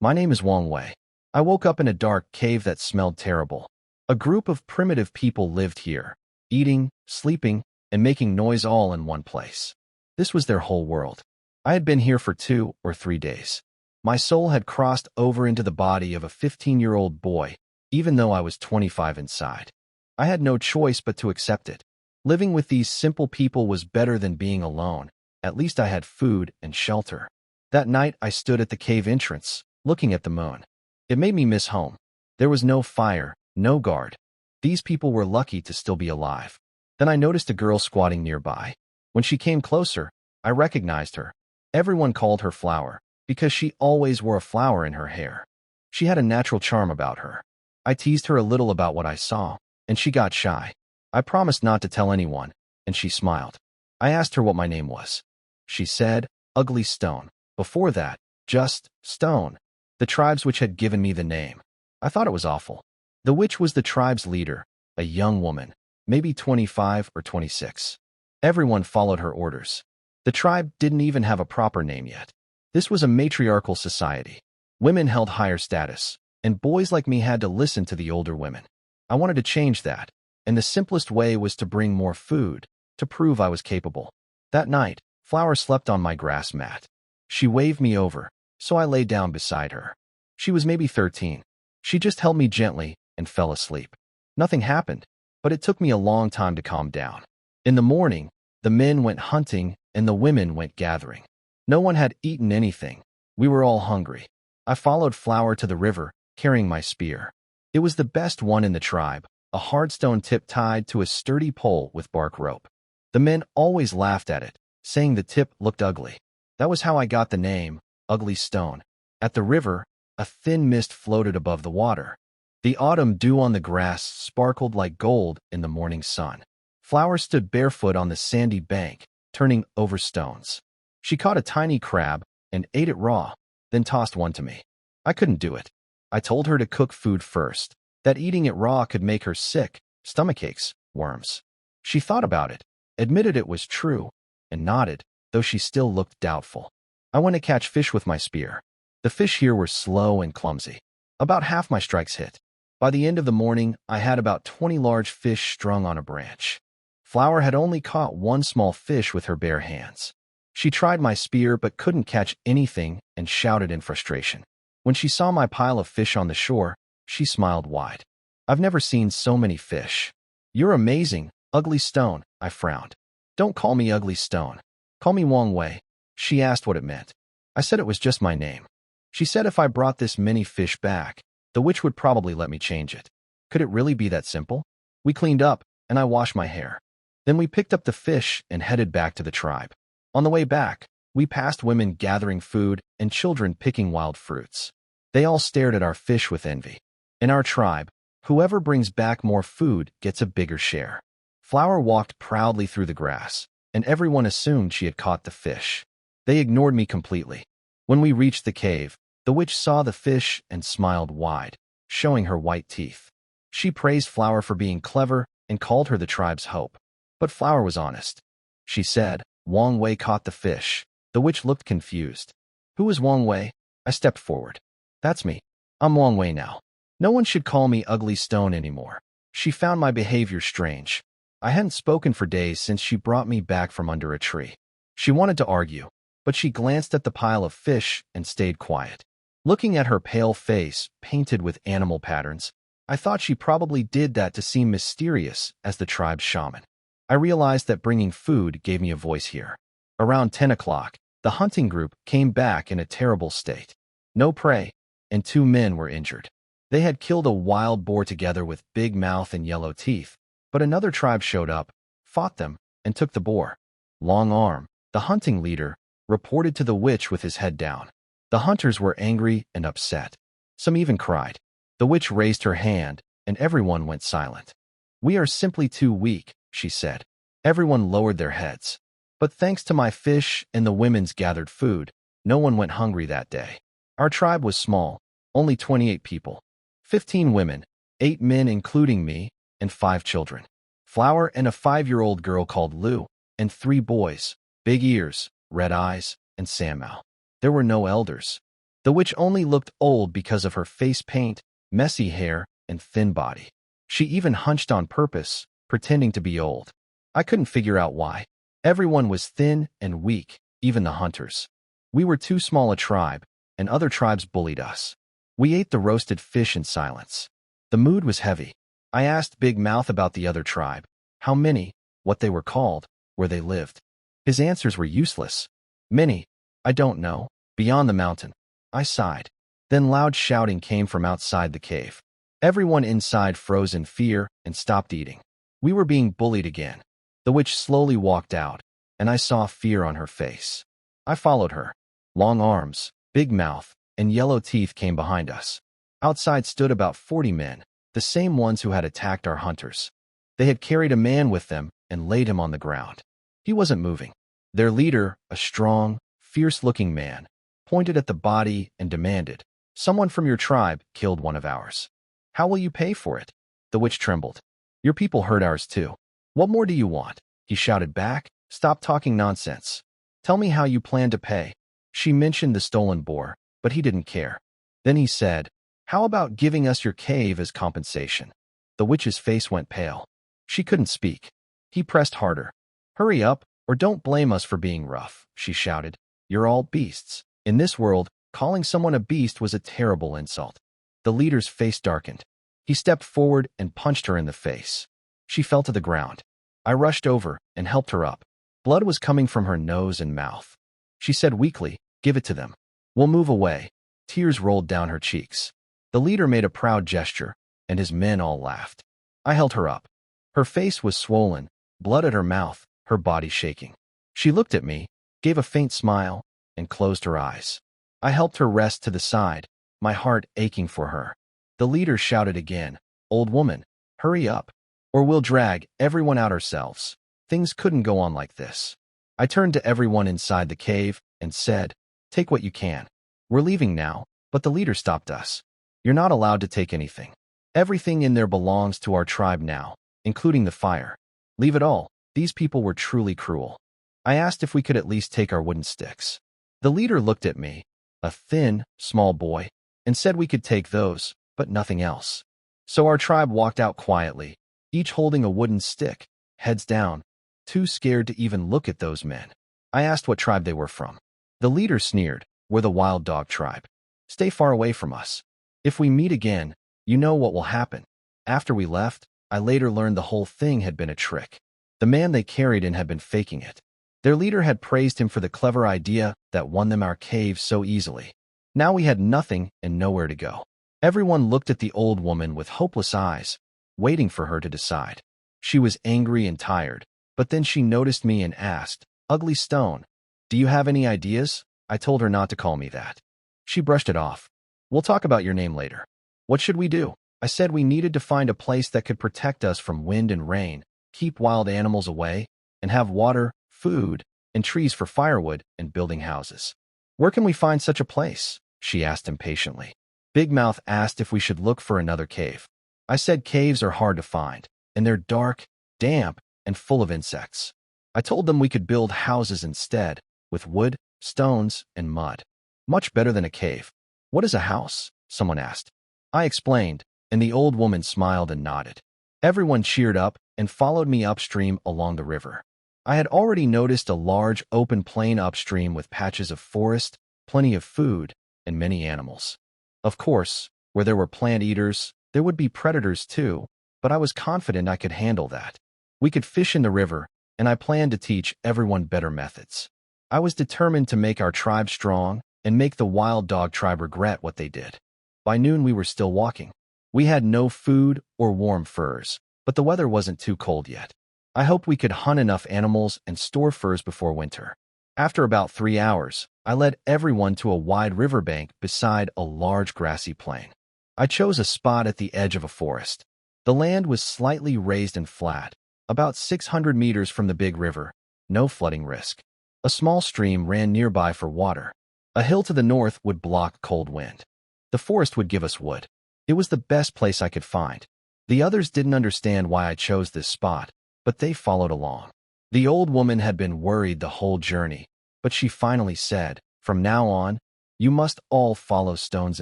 My name is Wang Wei. I woke up in a dark cave that smelled terrible. A group of primitive people lived here, eating, sleeping, and making noise all in one place. This was their whole world. I had been here for 2 or 3 days. My soul had crossed over into the body of a 15-year-old boy, even though I was 25 inside. I had no choice but to accept it. Living with these simple people was better than being alone. At least I had food and shelter. That night, I stood at the cave entrance, looking at the moon. It made me miss home. There was no fire, no guard. These people were lucky to still be alive. Then I noticed a girl squatting nearby. When she came closer, I recognized her. Everyone called her Flower, because she always wore a flower in her hair. She had a natural charm about her. I teased her a little about what I saw, and she got shy. I promised not to tell anyone, and she smiled. I asked her what my name was. She said, Ugly Stone. Before that, just Stone. The tribes which had given me the name. I thought it was awful. The witch was the tribe's leader, a young woman, maybe 25 or 26. Everyone followed her orders. The tribe didn't even have a proper name yet. This was a matriarchal society. Women held higher status, and boys like me had to listen to the older women. I wanted to change that, and the simplest way was to bring more food, to prove I was capable. That night, Flower slept on my grass mat. She waved me over, so I lay down beside her. She was maybe 13. She just held me gently and fell asleep. Nothing happened, but it took me a long time to calm down. In the morning, the men went hunting and the women went gathering. No one had eaten anything. We were all hungry. I followed Flower to the river, carrying my spear. It was the best one in the tribe, a hard stone tip tied to a sturdy pole with bark rope. The men always laughed at it, saying the tip looked ugly. That was how I got the name, Ugly Stone. At the river, a thin mist floated above the water. The autumn dew on the grass sparkled like gold in the morning sun. Flower stood barefoot on the sandy bank, turning over stones. She caught a tiny crab and ate it raw, then tossed one to me. I couldn't do it. I told her to cook food first, that eating it raw could make her sick, stomachaches, worms. She thought about it, admitted it was true, and nodded, though she still looked doubtful. I went to catch fish with my spear. The fish here were slow and clumsy. About half my strikes hit. By the end of the morning, I had about 20 large fish strung on a branch. Flower had only caught one small fish with her bare hands. She tried my spear but couldn't catch anything and shouted in frustration. When she saw my pile of fish on the shore, she smiled wide. I've never seen so many fish. You're amazing, Ugly Stone, I frowned. Don't call me Ugly Stone. Call me Wang Wei. She asked what it meant. I said it was just my name. She said if I brought this many fish back, the witch would probably let me change it. Could it really be that simple? We cleaned up, and I washed my hair. Then we picked up the fish and headed back to the tribe. On the way back, we passed women gathering food and children picking wild fruits. They all stared at our fish with envy. In our tribe, whoever brings back more food gets a bigger share. Flower walked proudly through the grass, and everyone assumed she had caught the fish. They ignored me completely. When we reached the cave, the witch saw the fish and smiled wide, showing her white teeth. She praised Flower for being clever and called her the tribe's hope. But Flower was honest. She said, Wang Wei caught the fish. The witch looked confused. Who is Wang Wei? I stepped forward. That's me. I'm Wang Wei now. No one should call me Ugly Stone anymore. She found my behavior strange. I hadn't spoken for days since she brought me back from under a tree. She wanted to argue, but she glanced at the pile of fish and stayed quiet. Looking at her pale face, painted with animal patterns, I thought she probably did that to seem mysterious as the tribe's shaman. I realized that bringing food gave me a voice here. Around 10 o'clock, the hunting group came back in a terrible state. No prey, and 2 men were injured. They had killed a wild boar together with big mouth and yellow teeth, but another tribe showed up, fought them, and took the boar. Long Arm, the hunting leader, reported to the witch with his head down. The hunters were angry and upset. Some even cried. The witch raised her hand, and everyone went silent. We are simply too weak, she said. Everyone lowered their heads. But thanks to my fish and the women's gathered food, no one went hungry that day. Our tribe was small, only 28 people. 15 women, 8 men including me, and 5 children. Flower and a 5-year-old girl called Lu, and 3 boys, Big Ears, Red Eyes, and Samuel. There were no elders. The witch only looked old because of her face paint, messy hair, and thin body. She even hunched on purpose, pretending to be old. I couldn't figure out why. Everyone was thin and weak, even the hunters. We were too small a tribe, and other tribes bullied us. We ate the roasted fish in silence. The mood was heavy. I asked Big Mouth about the other tribe. How many, what they were called, where they lived. His answers were useless. Many, I don't know, beyond the mountain. I sighed. Then loud shouting came from outside the cave. Everyone inside froze in fear and stopped eating. We were being bullied again. The witch slowly walked out, and I saw fear on her face. I followed her. Long arms, big mouth, and yellow teeth came behind us. Outside stood about 40 men, the same ones who had attacked our hunters. They had carried a man with them and laid him on the ground. He wasn't moving. Their leader, a strong, fierce-looking man, pointed at the body and demanded, "Someone from your tribe killed one of ours. How will you pay for it?" The witch trembled. "Your people hurt ours too. What more do you want?" He shouted back. "Stop talking nonsense. Tell me how you plan to pay." She mentioned the stolen boar, but he didn't care. Then he said, "How about giving us your cave as compensation?" The witch's face went pale. She couldn't speak. He pressed harder. "Hurry up, or don't blame us for being rough," she shouted. "You're all beasts." In this world, calling someone a beast was a terrible insult. The leader's face darkened. He stepped forward and punched her in the face. She fell to the ground. I rushed over and helped her up. Blood was coming from her nose and mouth. She said weakly, "Give it to them. We'll move away." Tears rolled down her cheeks. The leader made a proud gesture, and his men all laughed. I held her up. Her face was swollen, blood at her mouth, her body shaking. She looked at me, gave a faint smile, and closed her eyes. I helped her rest to the side, my heart aching for her. The leader shouted again, "Old woman, hurry up, or we'll drag everyone out ourselves." Things couldn't go on like this. I turned to everyone inside the cave and said, "Take what you can. We're leaving now," but the leader stopped us. "You're not allowed to take anything. Everything in there belongs to our tribe now, including the fire. Leave it all." These people were truly cruel. I asked if we could at least take our wooden sticks. The leader looked at me, a thin, small boy, and said we could take those, but nothing else. So our tribe walked out quietly, each holding a wooden stick, heads down, too scared to even look at those men. I asked what tribe they were from. The leader sneered, "We're the wild dog tribe. Stay far away from us. If we meet again, you know what will happen." After we left, I later learned the whole thing had been a trick. The man they carried in had been faking it. Their leader had praised him for the clever idea that won them our cave so easily. Now we had nothing and nowhere to go. Everyone looked at the old woman with hopeless eyes, waiting for her to decide. She was angry and tired, but then she noticed me and asked, "Ugly Stone, do you have any ideas?" I told her not to call me that. She brushed it off. "We'll talk about your name later." "What should we do?" I said we needed to find a place that could protect us from wind and rain, keep wild animals away, and have water, food, and trees for firewood and building houses. "Where can we find such a place?" she asked impatiently. Big Mouth asked if we should look for another cave. I said caves are hard to find, and they're dark, damp, and full of insects. I told them we could build houses instead, with wood, stones, and mud. Much better than a cave. "What is a house?" someone asked. I explained, and the old woman smiled and nodded. Everyone cheered up and followed me upstream along the river. I had already noticed a large open plain upstream with patches of forest, plenty of food, and many animals. Of course, where there were plant eaters, there would be predators too, but I was confident I could handle that. We could fish in the river, and I planned to teach everyone better methods. I was determined to make our tribe strong and make the wild dog tribe regret what they did. By noon we were still walking. We had no food or warm furs, but the weather wasn't too cold yet. I hoped we could hunt enough animals and store furs before winter. After about 3 hours, I led everyone to a wide riverbank beside a large grassy plain. I chose a spot at the edge of a forest. The land was slightly raised and flat, about 600 meters from the big river, no flooding risk. A small stream ran nearby for water. A hill to the north would block cold wind. The forest would give us wood. It was the best place I could find. The others didn't understand why I chose this spot, but they followed along. The old woman had been worried the whole journey, but she finally said, "From now on, You must all follow Stone's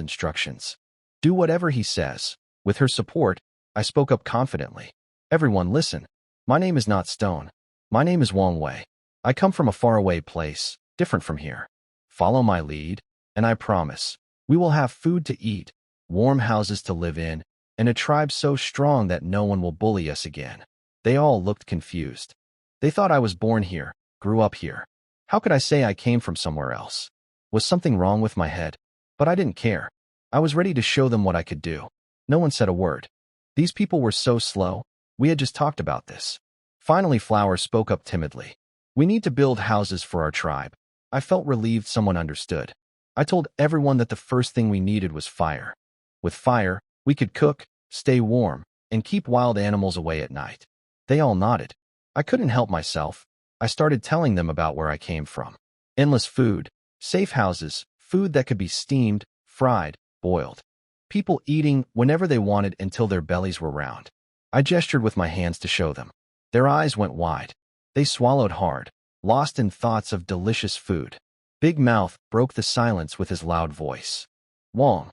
instructions. Do whatever he says. With her support, I spoke up confidently. Everyone listen. My name is not Stone. My name is Wang Wei. I come from a faraway place, different from here. Follow my lead, and I promise, we will have food to eat, warm houses to live in, and a tribe so strong that no one will bully us again. They all looked confused. They thought I was born here, grew up here. How could I say I came from somewhere else? Was something wrong with my head? But I didn't care. I was ready to show them what I could do. No one said a word. These people were so slow. We had just talked about this. Finally, Flower spoke up timidly. We need to build houses for our tribe. I felt relieved someone understood. I told everyone that the first thing we needed was fire. With fire, we could cook, stay warm, and keep wild animals away at night. They all nodded. I couldn't help myself. I started telling them about where I came from. Endless food, safe houses, food that could be steamed, fried, boiled. People eating whenever they wanted until their bellies were round. I gestured with my hands to show them. Their eyes went wide. They swallowed hard, lost in thoughts of delicious food. Big Mouth broke the silence with his loud voice. Wang,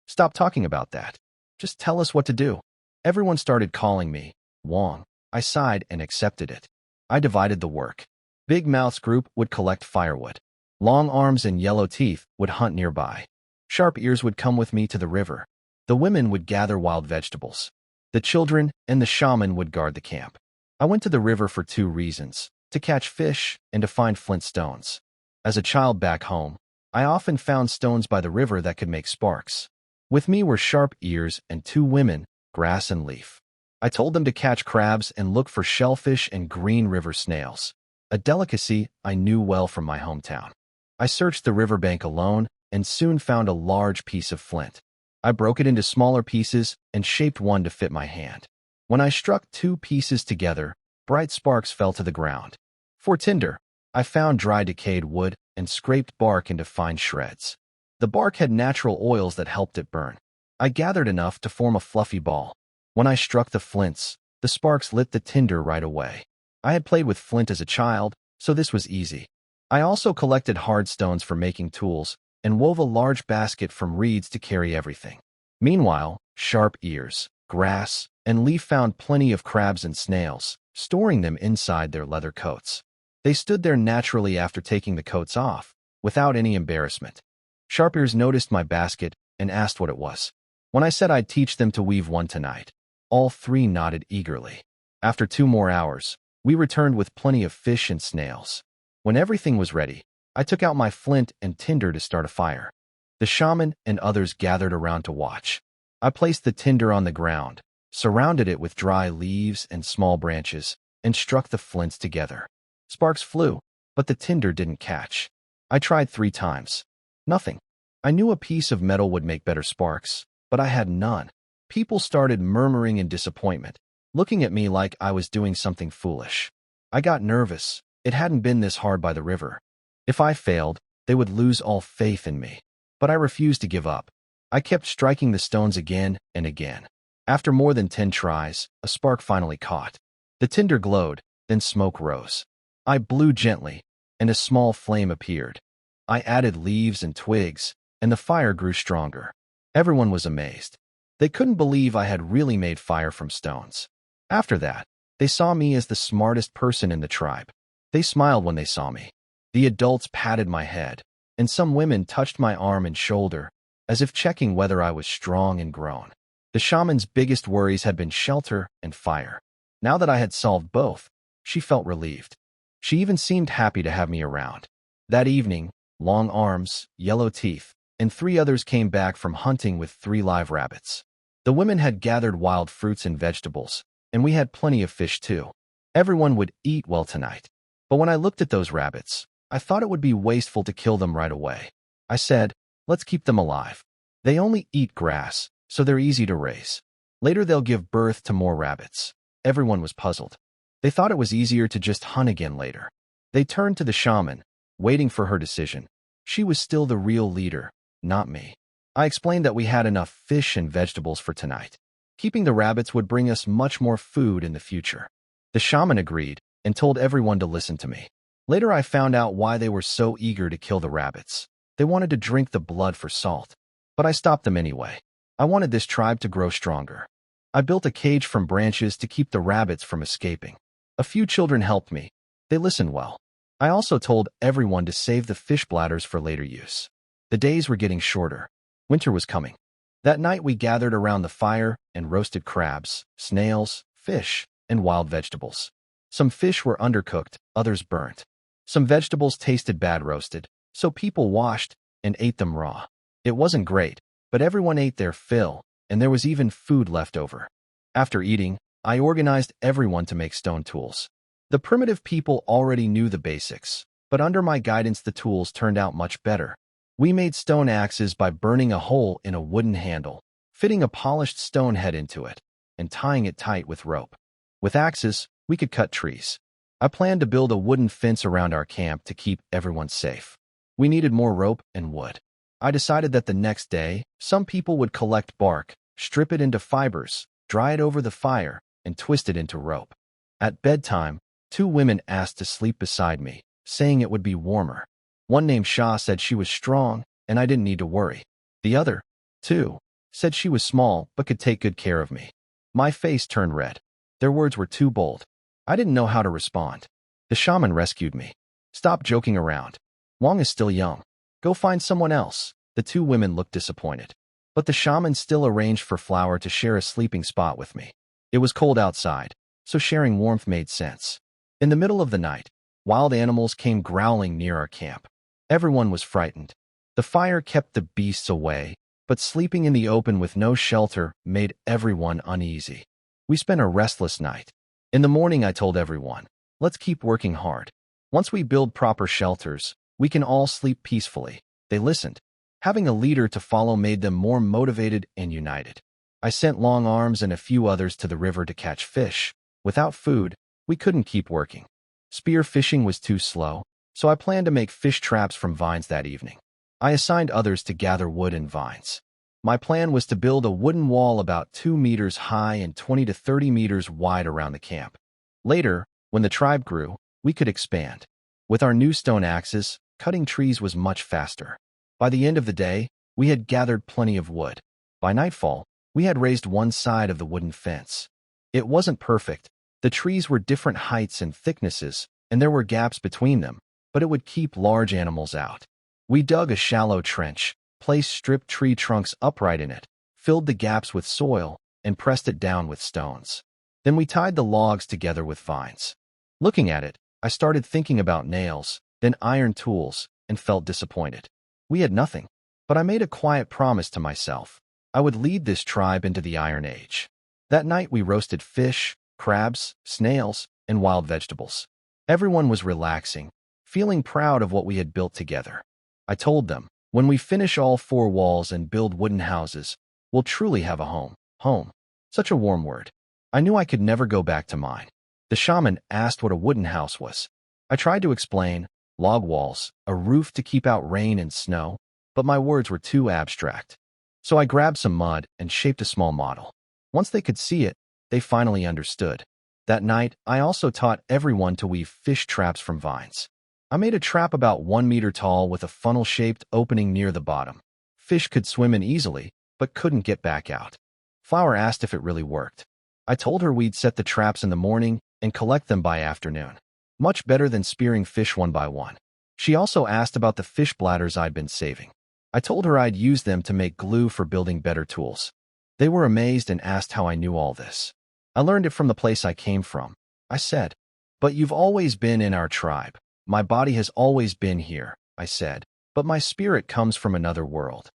stop talking about that. Just tell us what to do. Everyone started calling me Wang. I sighed and accepted it. I divided the work. Big Mouth's group would collect firewood. Long Arms and Yellow Teeth would hunt nearby. Sharp Ears would come with me to the river. The women would gather wild vegetables. The children and the shaman would guard the camp. I went to the river for 2 reasons, to catch fish and to find flint stones. As a child back home, I often found stones by the river that could make sparks. With me were Sharp Ears and 2 women, Grass and Leaf. I told them to catch crabs and look for shellfish and green river snails, a delicacy I knew well from my hometown. I searched the riverbank alone and soon found a large piece of flint. I broke it into smaller pieces and shaped one to fit my hand. When I struck 2 pieces together, bright sparks fell to the ground. For tinder, I found dry decayed wood and scraped bark into fine shreds. The bark had natural oils that helped it burn. I gathered enough to form a fluffy ball. When I struck the flints, the sparks lit the tinder right away. I had played with flint as a child, so this was easy. I also collected hard stones for making tools and wove a large basket from reeds to carry everything. Meanwhile, Sharp Ears, Grass, and Leaf found plenty of crabs and snails, storing them inside their leather coats. They stood there naturally after taking the coats off, without any embarrassment. Sharp Ears noticed my basket and asked what it was. When I said I'd teach them to weave one tonight, all 3 nodded eagerly. After 2 more hours, we returned with plenty of fish and snails. When everything was ready, I took out my flint and tinder to start a fire. The shaman and others gathered around to watch. I placed the tinder on the ground, surrounded it with dry leaves and small branches, and struck the flints together. Sparks flew, but the tinder didn't catch. I tried 3 times. Nothing. I knew a piece of metal would make better sparks, but I had none. People started murmuring in disappointment, looking at me like I was doing something foolish. I got nervous. It hadn't been this hard by the river. If I failed, they would lose all faith in me. But I refused to give up. I kept striking the stones again and again. After more than 10 tries, a spark finally caught. The tinder glowed, then smoke rose. I blew gently, and a small flame appeared. I added leaves and twigs, and the fire grew stronger. Everyone was amazed. They couldn't believe I had really made fire from stones. After that, they saw me as the smartest person in the tribe. They smiled when they saw me. The adults patted my head, and some women touched my arm and shoulder, as if checking whether I was strong and grown. The shaman's biggest worries had been shelter and fire. Now that I had solved both, she felt relieved. She even seemed happy to have me around. That evening, Long Arms, Yellow Teeth, and 3 others came back from hunting with 3 live rabbits. The women had gathered wild fruits and vegetables, and we had plenty of fish too. Everyone would eat well tonight. But when I looked at those rabbits, I thought it would be wasteful to kill them right away. I said, let's keep them alive. They only eat grass, so they're easy to raise. Later they'll give birth to more rabbits. Everyone was puzzled. They thought it was easier to just hunt again later. They turned to the shaman, waiting for her decision. She was still the real leader, not me. I explained that we had enough fish and vegetables for tonight. Keeping the rabbits would bring us much more food in the future. The shaman agreed and told everyone to listen to me. Later I found out why they were so eager to kill the rabbits. They wanted to drink the blood for salt. But I stopped them anyway. I wanted this tribe to grow stronger. I built a cage from branches to keep the rabbits from escaping. A few children helped me. They listened well. I also told everyone to save the fish bladders for later use. The days were getting shorter. Winter was coming. That night we gathered around the fire and roasted crabs, snails, fish, and wild vegetables. Some fish were undercooked, others burnt. Some vegetables tasted bad roasted, so people washed and ate them raw. It wasn't great, but everyone ate their fill, and there was even food left over. After eating, I organized everyone to make stone tools. The primitive people already knew the basics, but under my guidance the tools turned out much better. We made stone axes by burning a hole in a wooden handle, fitting a polished stone head into it, and tying it tight with rope. With axes, we could cut trees. I planned to build a wooden fence around our camp to keep everyone safe. We needed more rope and wood. I decided that the next day, some people would collect bark, strip it into fibers, dry it over the fire, and twist it into rope. At bedtime, 2 women asked to sleep beside me, saying it would be warmer. One named Shah said she was strong, and I didn't need to worry. The other, 2, said she was small but could take good care of me. My face turned red. Their words were too bold. I didn't know how to respond. The shaman rescued me. Stop joking around. Wang is still young. Go find someone else. The 2 women looked disappointed. But the shaman still arranged for Flower to share a sleeping spot with me. It was cold outside, so sharing warmth made sense. In the middle of the night, wild animals came growling near our camp. Everyone was frightened. The fire kept the beasts away, but sleeping in the open with no shelter made everyone uneasy. We spent a restless night. In the morning I told everyone, let's keep working hard. Once we build proper shelters, we can all sleep peacefully. They listened. Having a leader to follow made them more motivated and united. I sent Long Arms and a few others to the river to catch fish. Without food, we couldn't keep working. Spear fishing was too slow, so I planned to make fish traps from vines that evening. I assigned others to gather wood and vines. My plan was to build a wooden wall about 2 meters high and 20 to 30 meters wide around the camp. Later, when the tribe grew, we could expand. With our new stone axes, cutting trees was much faster. By the end of the day, we had gathered plenty of wood. By nightfall, we had raised one side of the wooden fence. It wasn't perfect. The trees were different heights and thicknesses, and there were gaps between them, but it would keep large animals out. We dug a shallow trench, placed stripped tree trunks upright in it, filled the gaps with soil, and pressed it down with stones. Then we tied the logs together with vines. Looking at it, I started thinking about nails, then iron tools, and felt disappointed. We had nothing, but I made a quiet promise to myself. I would lead this tribe into the Iron Age. That night we roasted fish, crabs, snails, and wild vegetables. Everyone was relaxing, feeling proud of what we had built together. I told them, when we finish all 4 walls and build wooden houses, we'll truly have a home. Home. Such a warm word. I knew I could never go back to mine. The shaman asked what a wooden house was. I tried to explain, log walls, a roof to keep out rain and snow, but my words were too abstract. So I grabbed some mud and shaped a small model. Once they could see it, they finally understood. That night, I also taught everyone to weave fish traps from vines. I made a trap about 1 meter tall with a funnel-shaped opening near the bottom. Fish could swim in easily, but couldn't get back out. Flower asked if it really worked. I told her we'd set the traps in the morning and collect them by afternoon. Much better than spearing fish one by one. She also asked about the fish bladders I'd been saving. I told her I'd use them to make glue for building better tools. They were amazed and asked how I knew all this. I learned it from the place I came from. I said, but you've always been in our tribe. My body has always been here, I said, but my spirit comes from another world.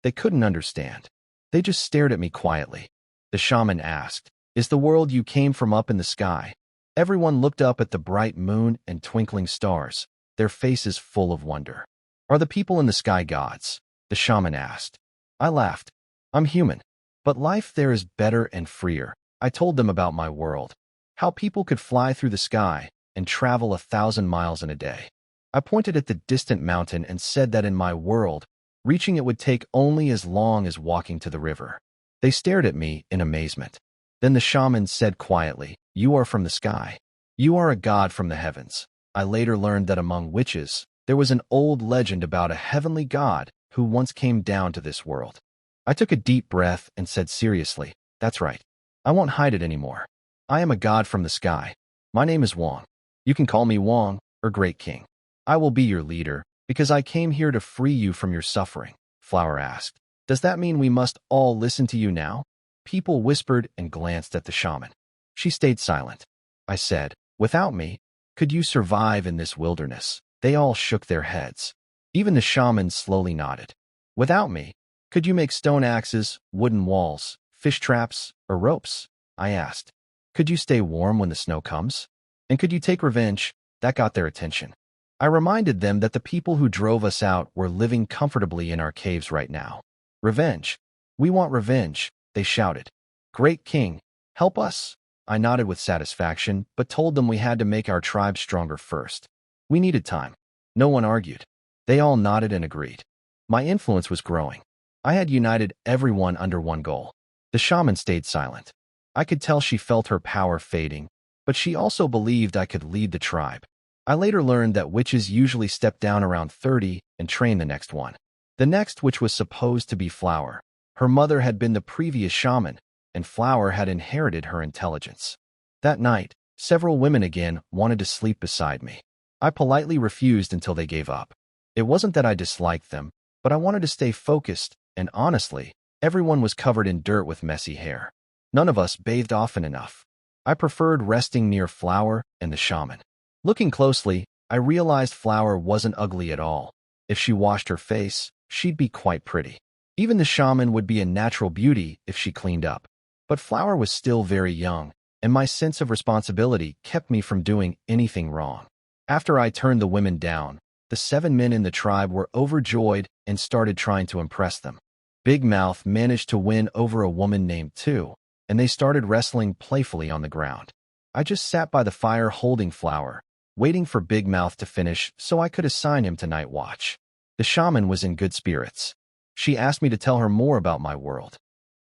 They couldn't understand. They just stared at me quietly. The shaman asked, is the world you came from up in the sky? Everyone looked up at the bright moon and twinkling stars, their faces full of wonder. Are the people in the sky gods? The shaman asked. I laughed. I'm human. But life there is better and freer. I told them about my world, how people could fly through the sky and travel 1,000 miles in a day. I pointed at the distant mountain and said that in my world, reaching it would take only as long as walking to the river. They stared at me in amazement. Then the shaman said quietly, you are from the sky. You are a god from the heavens. I later learned that among witches, There was an old legend about a heavenly god who once came down to this world. I took a deep breath and said seriously, that's right. I won't hide it anymore. I am a god from the sky. My name is Wong. You can call me Wong or Great King. I will be your leader because I came here to free you from your suffering. Flower asked. Does that mean we must all listen to you now? People whispered and glanced at the shaman. She stayed silent. I said, without me, could you survive in this wilderness? They all shook their heads. Even the shaman slowly nodded. Without me, could you make stone axes, wooden walls, fish traps, or ropes? I asked. Could you stay warm when the snow comes? And could you take revenge? That got their attention. I reminded them that the people who drove us out were living comfortably in our caves right now. Revenge. We want revenge, they shouted. Great King, help us. I nodded with satisfaction, but told them we had to make our tribe stronger first. We needed time. No one argued. They all nodded and agreed. My influence was growing. I had united everyone under one goal. The shaman stayed silent. I could tell she felt her power fading, but she also believed I could lead the tribe. I later learned that witches usually step down around 30 and train the next one. The next witch was supposed to be Flower. Her mother had been the previous shaman, and Flower had inherited her intelligence. That night, several women again wanted to sleep beside me. I politely refused until they gave up. It wasn't that I disliked them, but I wanted to stay focused, and honestly, everyone was covered in dirt with messy hair. None of us bathed often enough. I preferred resting near Flower and the shaman. Looking closely, I realized Flower wasn't ugly at all. If she washed her face, she'd be quite pretty. Even the shaman would be a natural beauty if she cleaned up. But Flower was still very young, and my sense of responsibility kept me from doing anything wrong. After I turned the women down, the 7 men in the tribe were overjoyed and started trying to impress them. Big Mouth managed to win over a woman named Tu, and they started wrestling playfully on the ground. I just sat by the fire holding Flower, waiting for Big Mouth to finish so I could assign him to night watch. The shaman was in good spirits. She asked me to tell her more about my world.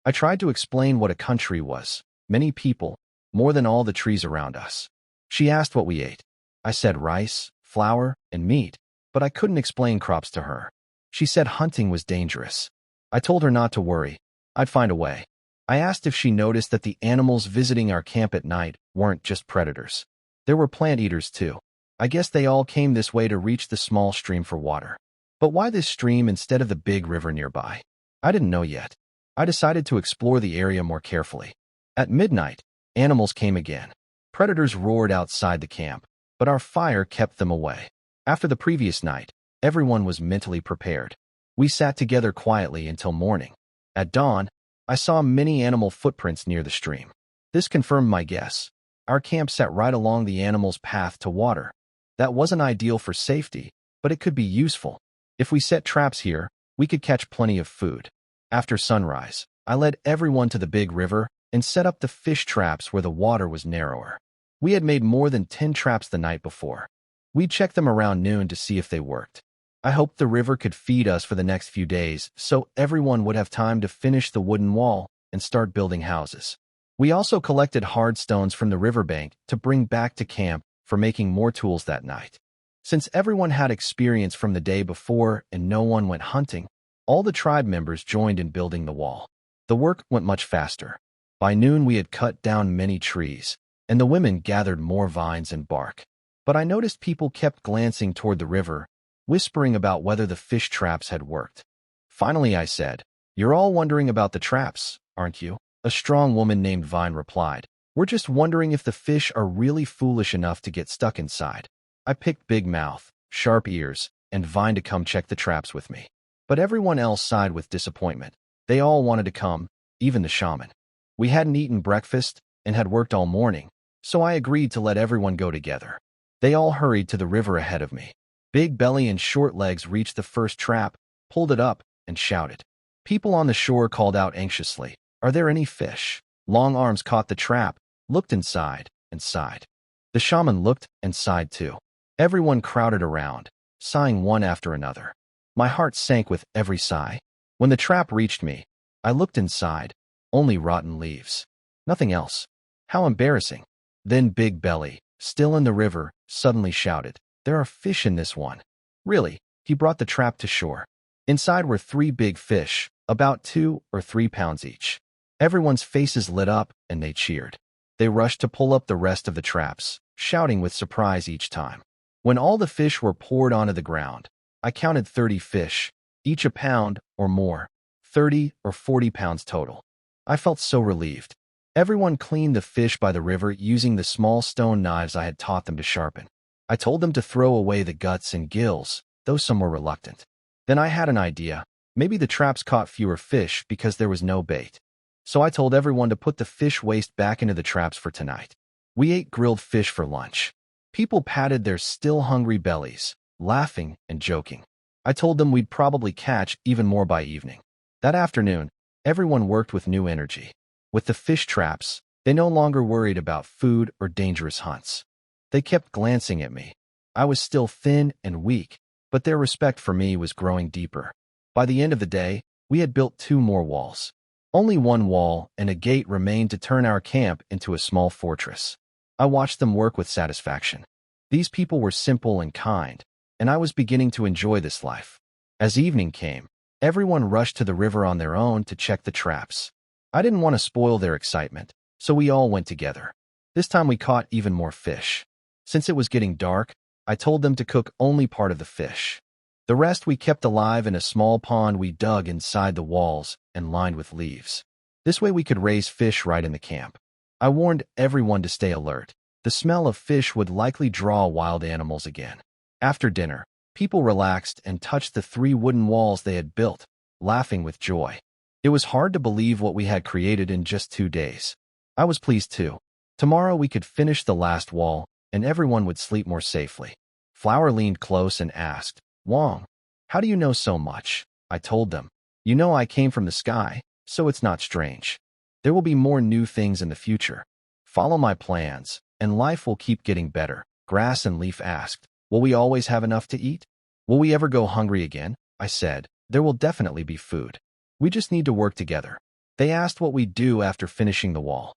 I tried to explain what a country was, many people, more than all the trees around us. She asked what we ate. I said rice, flour, and meat, but I couldn't explain crops to her. She said hunting was dangerous. I told her not to worry. I'd find a way. I asked if she noticed that the animals visiting our camp at night weren't just predators. There were plant eaters too. I guess they all came this way to reach the small stream for water. But why this stream instead of the big river nearby? I didn't know yet. I decided to explore the area more carefully. At midnight, animals came again. Predators roared outside the camp, but our fire kept them away. After the previous night, everyone was mentally prepared. We sat together quietly until morning. At dawn, I saw many animal footprints near the stream. This confirmed my guess. Our camp sat right along the animals' path to water. That wasn't ideal for safety, but it could be useful. If we set traps here, we could catch plenty of food. After sunrise, I led everyone to the big river and set up the fish traps where the water was narrower. We had made more than 10 traps the night before. We'd check them around noon to see if they worked. I hoped the river could feed us for the next few days so everyone would have time to finish the wooden wall and start building houses. We also collected hard stones from the riverbank to bring back to camp for making more tools that night. Since everyone had experience from the day before and no one went hunting, all the tribe members joined in building the wall. The work went much faster. By noon we had cut down many trees, and the women gathered more vines and bark. But I noticed people kept glancing toward the river, whispering about whether the fish traps had worked. Finally I said, "You're all wondering about the traps, aren't you?" A strong woman named Vine replied, "We're just wondering if the fish are really foolish enough to get stuck inside." I picked Big Mouth, Sharp Ears, and Vine to come check the traps with me. But everyone else sighed with disappointment. They all wanted to come, even the shaman. We hadn't eaten breakfast and had worked all morning, so I agreed to let everyone go together. They all hurried to the river ahead of me. Big Belly and Short Legs reached the first trap, pulled it up, and shouted. People on the shore called out anxiously, "Are there any fish?" Long Arms caught the trap, looked inside, and sighed. The shaman looked and sighed too. Everyone crowded around, sighing one after another. My heart sank with every sigh. When the trap reached me, I looked inside. Only rotten leaves. Nothing else. How embarrassing. Then Big Belly, still in the river, suddenly shouted, "There are fish in this one." Really, he brought the trap to shore. Inside were 3 big fish, about 2 or 3 pounds each. Everyone's faces lit up, and they cheered. They rushed to pull up the rest of the traps, shouting with surprise each time. When all the fish were poured onto the ground, I counted 30 fish, each a pound or more, 30 or 40 pounds total. I felt so relieved. Everyone cleaned the fish by the river using the small stone knives I had taught them to sharpen. I told them to throw away the guts and gills, though some were reluctant. Then I had an idea. Maybe the traps caught fewer fish because there was no bait. So I told everyone to put the fish waste back into the traps for tonight. We ate grilled fish for lunch. People patted their still hungry bellies, laughing and joking. I told them we'd probably catch even more by evening. That afternoon, everyone worked with new energy. With the fish traps, they no longer worried about food or dangerous hunts. They kept glancing at me. I was still thin and weak, but their respect for me was growing deeper. By the end of the day, we had built 2 more walls. Only 1 wall and a gate remained to turn our camp into a small fortress. I watched them work with satisfaction. These people were simple and kind, and I was beginning to enjoy this life. As evening came, everyone rushed to the river on their own to check the traps. I didn't want to spoil their excitement, so we all went together. This time we caught even more fish. Since it was getting dark, I told them to cook only part of the fish. The rest we kept alive in a small pond we dug inside the walls and lined with leaves. This way we could raise fish right in the camp. I warned everyone to stay alert. The smell of fish would likely draw wild animals again. After dinner, people relaxed and touched the 3 wooden walls they had built, laughing with joy. It was hard to believe what we had created in just 2 days. I was pleased too. Tomorrow we could finish the last wall, and everyone would sleep more safely. Flower leaned close and asked, "Wong, how do you know so much?" I told them, "You know I came from the sky, so it's not strange. There will be more new things in the future. Follow my plans, and life will keep getting better." Grass and Leaf asked, "Will we always have enough to eat? Will we ever go hungry again?" I said, "There will definitely be food. We just need to work together." They asked what we'd do after finishing the wall.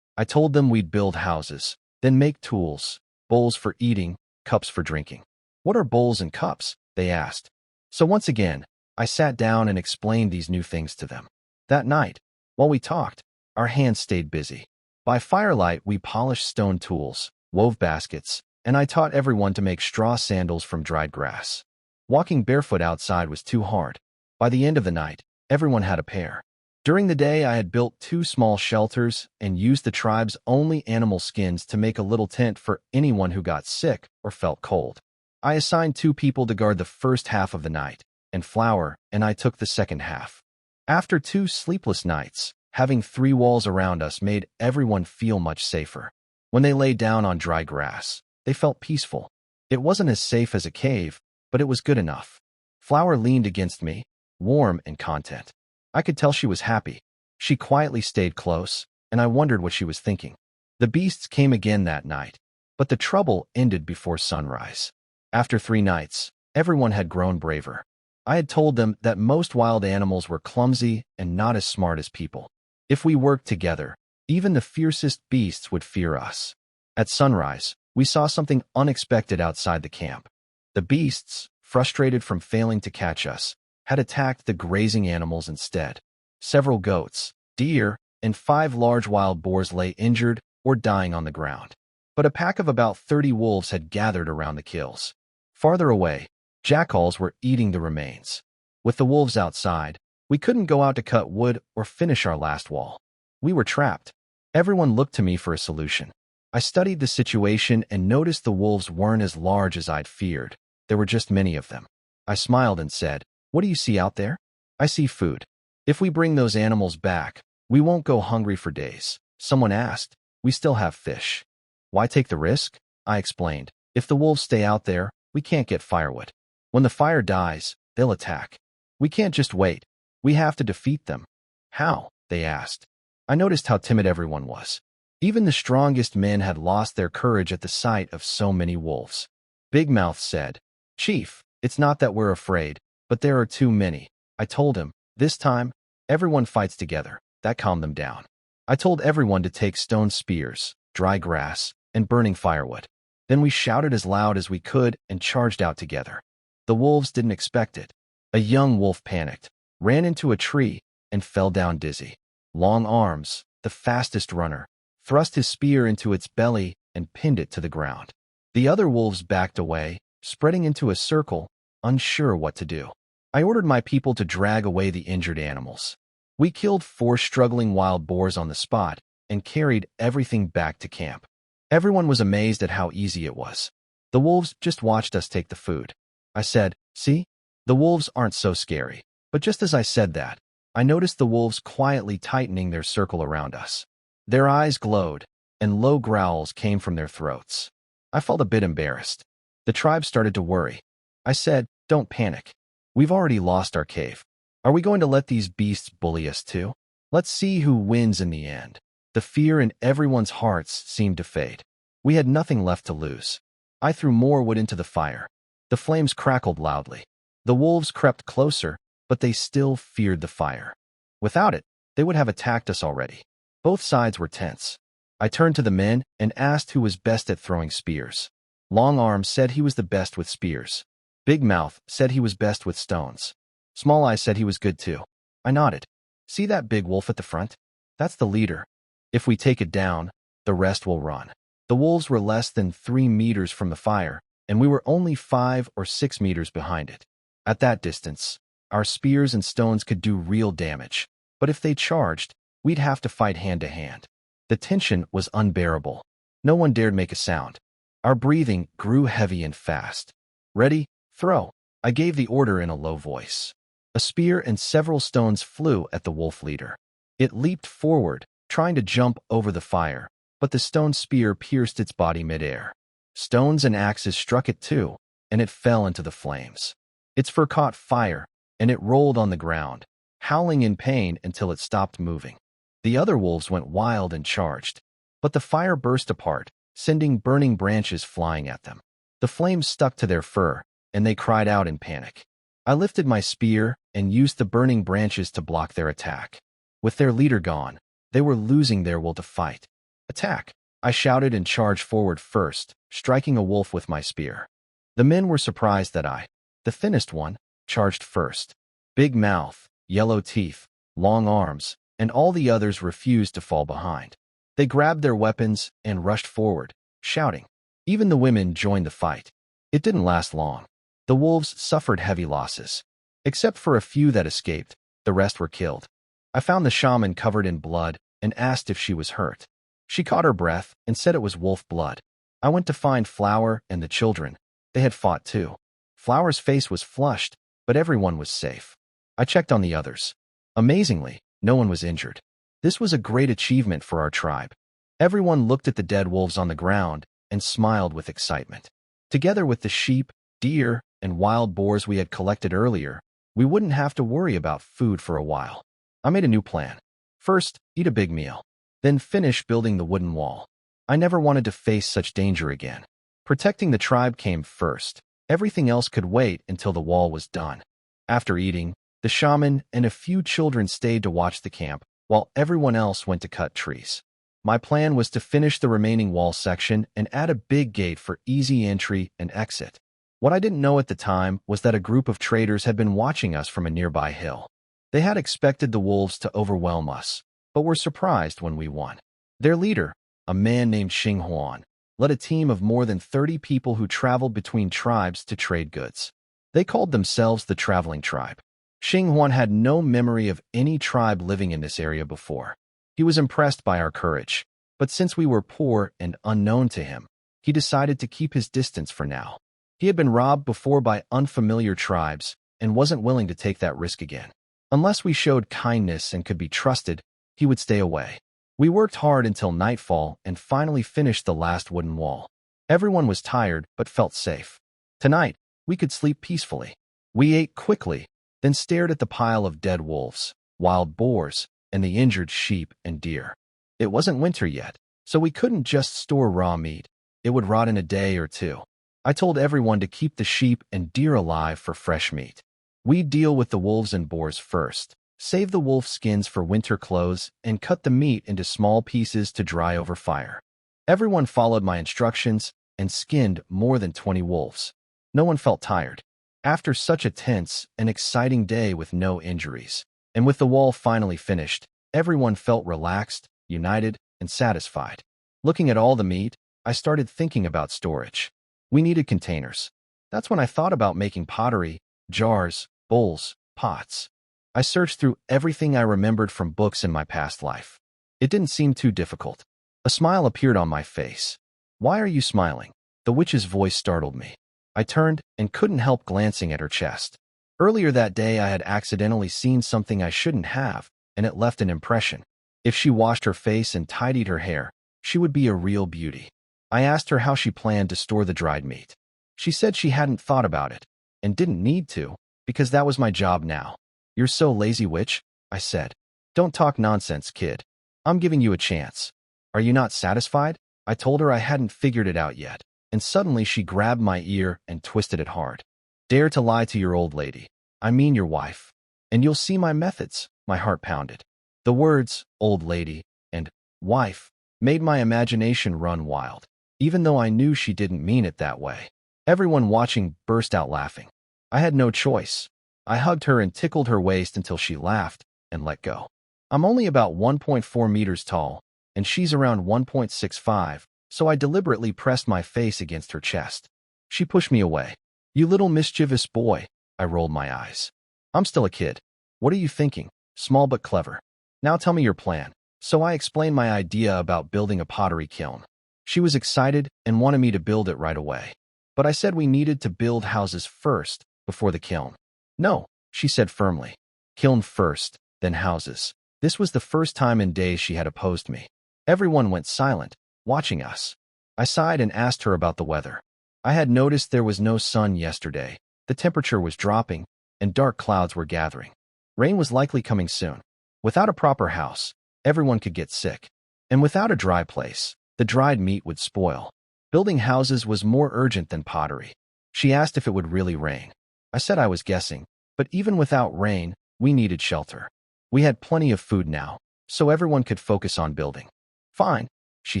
I told them we'd build houses, then make tools, bowls for eating, cups for drinking. "What are bowls and cups?" they asked. So once again, I sat down and explained these new things to them. That night, while we talked, our hands stayed busy. By firelight, we polished stone tools, wove baskets, and I taught everyone to make straw sandals from dried grass. Walking barefoot outside was too hard. By the end of the night, everyone had a pair. During the day, I had built 2 small shelters and used the tribe's only animal skins to make a little tent for anyone who got sick or felt cold. I assigned 2 people to guard the first half of the night, and Flower and I took the second half. After 2 sleepless nights, having 3 walls around us made everyone feel much safer. When they lay down on dry grass, they felt peaceful. It wasn't as safe as a cave, but it was good enough. Flower leaned against me, warm and content. I could tell she was happy. She quietly stayed close, and I wondered what she was thinking. The beasts came again that night, but the trouble ended before sunrise. After 3 nights, everyone had grown braver. I had told them that most wild animals were clumsy and not as smart as people. If we worked together, even the fiercest beasts would fear us. At sunrise, we saw something unexpected outside the camp. The beasts, frustrated from failing to catch us, had attacked the grazing animals instead. Several goats, deer, and 5 large wild boars lay injured or dying on the ground. But a pack of about 30 wolves had gathered around the kills. Farther away, jackals were eating the remains. With the wolves outside, we couldn't go out to cut wood or finish our last wall. We were trapped. Everyone looked to me for a solution. I studied the situation and noticed the wolves weren't as large as I'd feared. There were just many of them. I smiled and said, "What do you see out there?" "I see food. If we bring those animals back, we won't go hungry for days." Someone asked, "We still have fish. Why take the risk?" I explained, "If the wolves stay out there, we can't get firewood. When the fire dies, they'll attack. We can't just wait. We have to defeat them." "How?" they asked. I noticed how timid everyone was. Even the strongest men had lost their courage at the sight of so many wolves. Big Mouth said, "Chief, it's not that we're afraid, but there are too many." I told him, "This time, everyone fights together." That calmed them down. I told everyone to take stone spears, dry grass, and burning firewood. Then we shouted as loud as we could and charged out together. The wolves didn't expect it. A young wolf panicked, ran into a tree, and fell down dizzy. Long Arms, the fastest runner, thrust his spear into its belly and pinned it to the ground. The other wolves backed away, spreading into a circle, unsure what to do. I ordered my people to drag away the injured animals. We killed 4 struggling wild boars on the spot and carried everything back to camp. Everyone was amazed at how easy it was. The wolves just watched us take the food. I said, "See? The wolves aren't so scary." But just as I said that, I noticed the wolves quietly tightening their circle around us. Their eyes glowed, and low growls came from their throats. I felt a bit embarrassed. The tribe started to worry. I said, "Don't panic. We've already lost our cave. Are we going to let these beasts bully us too? Let's see who wins in the end." The fear in everyone's hearts seemed to fade. We had nothing left to lose. I threw more wood into the fire. The flames crackled loudly. The wolves crept closer, but they still feared the fire. Without it, they would have attacked us already. Both sides were tense. I turned to the men and asked who was best at throwing spears. Long Arms said he was the best with spears. Big Mouth said he was best with stones. Small Eye said he was good too. I nodded. "See that big wolf at the front? That's the leader. If we take it down, the rest will run." The wolves were less than 3 meters from the fire, and we were only 5 or 6 meters behind it. At that distance, our spears and stones could do real damage, but if they charged, we'd have to fight hand to hand. The tension was unbearable. No one dared make a sound. Our breathing grew heavy and fast. "Ready? Throw." I gave the order in a low voice. A spear and several stones flew at the wolf leader. It leaped forward, trying to jump over the fire, but the stone spear pierced its body midair. Stones and axes struck it too, and it fell into the flames. Its fur caught fire, and it rolled on the ground, howling in pain until it stopped moving. The other wolves went wild and charged, but the fire burst apart, sending burning branches flying at them. The flames stuck to their fur, and they cried out in panic. I lifted my spear and used the burning branches to block their attack. With their leader gone, they were losing their will to fight. "Attack!" I shouted and charged forward first, striking a wolf with my spear. The men were surprised that I, the thinnest one, charged first. Big Mouth, Yellow Teeth, Long Arms, and all the others refused to fall behind. They grabbed their weapons and rushed forward, shouting. Even the women joined the fight. It didn't last long. The wolves suffered heavy losses. Except for a few that escaped, the rest were killed. I found the shaman covered in blood and asked if she was hurt. She caught her breath and said it was wolf blood. I went to find Flower and the children. They had fought too. Flower's face was flushed, but everyone was safe. I checked on the others. Amazingly, no one was injured. This was a great achievement for our tribe. Everyone looked at the dead wolves on the ground and smiled with excitement. Together with the sheep, deer, and wild boars we had collected earlier, we wouldn't have to worry about food for a while. I made a new plan. First, eat a big meal. Then finish building the wooden wall. I never wanted to face such danger again. Protecting the tribe came first. Everything else could wait until the wall was done. After eating, the shaman and a few children stayed to watch the camp, while everyone else went to cut trees. My plan was to finish the remaining wall section and add a big gate for easy entry and exit. What I didn't know at the time was that a group of traders had been watching us from a nearby hill. They had expected the wolves to overwhelm us, but were surprised when we won. Their leader, a man named Xinghuan, led a team of more than 30 people who traveled between tribes to trade goods. They called themselves the Traveling Tribe. Xinghuan had no memory of any tribe living in this area before. He was impressed by our courage, but since we were poor and unknown to him, he decided to keep his distance for now. He had been robbed before by unfamiliar tribes and wasn't willing to take that risk again. Unless we showed kindness and could be trusted, he would stay away. We worked hard until nightfall and finally finished the last wooden wall. Everyone was tired but felt safe. Tonight, we could sleep peacefully. We ate quickly, then stared at the pile of dead wolves, wild boars, and the injured sheep and deer. It wasn't winter yet, so we couldn't just store raw meat. It would rot in a day or two. I told everyone to keep the sheep and deer alive for fresh meat. We'd deal with the wolves and boars first. Save the wolf skins for winter clothes, and cut the meat into small pieces to dry over fire. Everyone followed my instructions and skinned more than 20 wolves. No one felt tired. After such a tense and exciting day with no injuries, and with the wall finally finished, everyone felt relaxed, united, and satisfied. Looking at all the meat, I started thinking about storage. We needed containers. That's when I thought about making pottery, jars, bowls, pots. I searched through everything I remembered from books in my past life. It didn't seem too difficult. A smile appeared on my face. "Why are you smiling?" The witch's voice startled me. I turned and couldn't help glancing at her chest. Earlier that day I had accidentally seen something I shouldn't have, and it left an impression. If she washed her face and tidied her hair, she would be a real beauty. I asked her how she planned to store the dried meat. She said she hadn't thought about it, and didn't need to, because that was my job now. "You're so lazy, witch," I said. "Don't talk nonsense, kid. I'm giving you a chance. Are you not satisfied?" I told her I hadn't figured it out yet, and suddenly she grabbed my ear and twisted it hard. "Dare to lie to your old lady. I mean your wife. And you'll see my methods." My heart pounded. The words, old lady, and wife, made my imagination run wild, even though I knew she didn't mean it that way. Everyone watching burst out laughing. I had no choice. I hugged her and tickled her waist until she laughed and let go. I'm only about 1.4 meters tall, and she's around 1.65, so I deliberately pressed my face against her chest. She pushed me away. "You little mischievous boy," I rolled my eyes. "I'm still a kid. What are you thinking? Small but clever. Now tell me your plan." So I explained my idea about building a pottery kiln. She was excited and wanted me to build it right away. But I said we needed to build houses first, before the kiln. "No," she said firmly. "Kiln first, then houses." This was the first time in days she had opposed me. Everyone went silent, watching us. I sighed and asked her about the weather. I had noticed there was no sun yesterday, the temperature was dropping, and dark clouds were gathering. Rain was likely coming soon. Without a proper house, everyone could get sick. And without a dry place, the dried meat would spoil. Building houses was more urgent than pottery. She asked if it would really rain. I said I was guessing, but even without rain, we needed shelter. We had plenty of food now, so everyone could focus on building. "Fine," she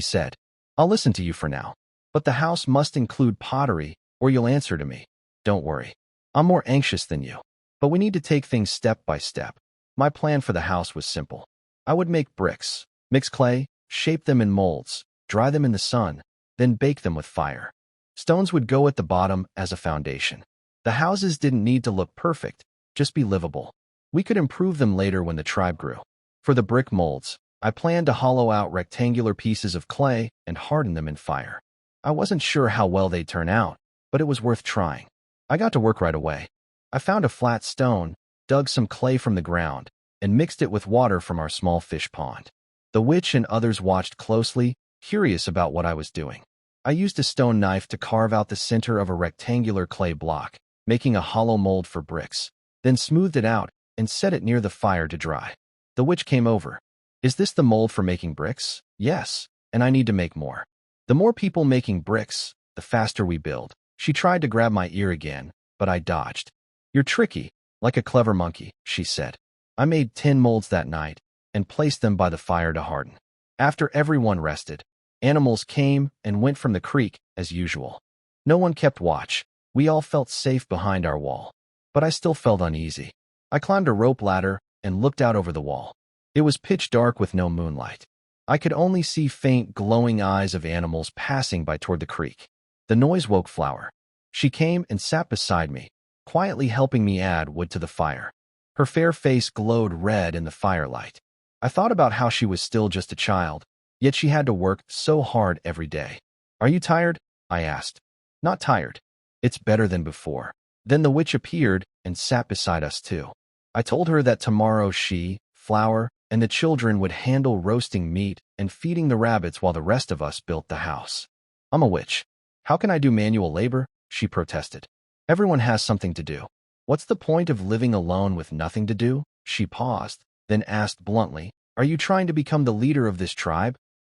said. "I'll listen to you for now. But the house must include pottery, or you'll answer to me. Don't worry. I'm more anxious than you. But we need to take things step by step." My plan for the house was simple. I would make bricks, mix clay, shape them in molds, dry them in the sun, then bake them with fire. Stones would go at the bottom as a foundation. The houses didn't need to look perfect, just be livable. We could improve them later when the tribe grew. For the brick molds, I planned to hollow out rectangular pieces of clay and harden them in fire. I wasn't sure how well they'd turn out, but it was worth trying. I got to work right away. I found a flat stone, dug some clay from the ground, and mixed it with water from our small fish pond. The witch and others watched closely, curious about what I was doing. I used a stone knife to carve out the center of a rectangular clay block, making a hollow mold for bricks, then smoothed it out and set it near the fire to dry. The witch came over. "Is this the mold for making bricks?" "Yes, and I need to make more." "The more people making bricks, the faster we build." She tried to grab my ear again, but I dodged. "You're tricky, like a clever monkey," she said. I made 10 molds that night and placed them by the fire to harden. After everyone rested, animals came and went from the creek as usual. No one kept watch. We all felt safe behind our wall. But I still felt uneasy. I climbed a rope ladder and looked out over the wall. It was pitch dark with no moonlight. I could only see faint glowing eyes of animals passing by toward the creek. The noise woke Flower. She came and sat beside me, quietly helping me add wood to the fire. Her fair face glowed red in the firelight. I thought about how she was still just a child, yet she had to work so hard every day. "Are you tired?" I asked. "Not tired. It's better than before." Then the witch appeared and sat beside us too. I told her that tomorrow she, Flower, and the children would handle roasting meat and feeding the rabbits while the rest of us built the house. "I'm a witch. How can I do manual labor?" she protested. "Everyone has something to do. What's the point of living alone with nothing to do?" She paused, then asked bluntly, "Are you trying to become the leader of this tribe?"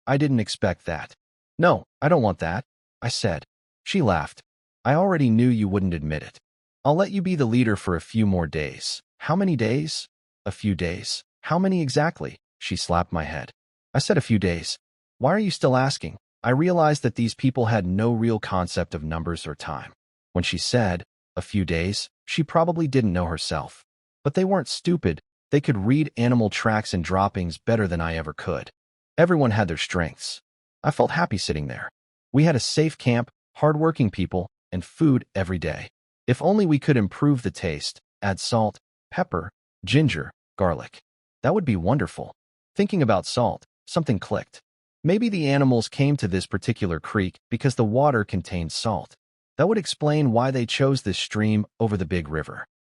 I didn't expect that. "No, I don't want that," I said. She laughed. "I already knew you wouldn't admit it. I'll let you be the leader for a few more days." "How many days?" "A few days." "How many exactly?" She slapped my head. I said a few days. "Why are you still asking?" I realized that these people had no real concept of numbers or time. When she said, "a few days," She probably didn't know herself. But they weren't stupid. They could read animal tracks and droppings better than I ever could. Everyone had their strengths. I felt happy sitting there. We had a safe camp, hardworking people, and food every day. If only we could improve the taste, add salt, pepper, ginger, garlic. That would be wonderful. Thinking about salt, something clicked. Maybe the animals came to this particular creek because the water contained salt. That would explain why they chose this stream over the big river.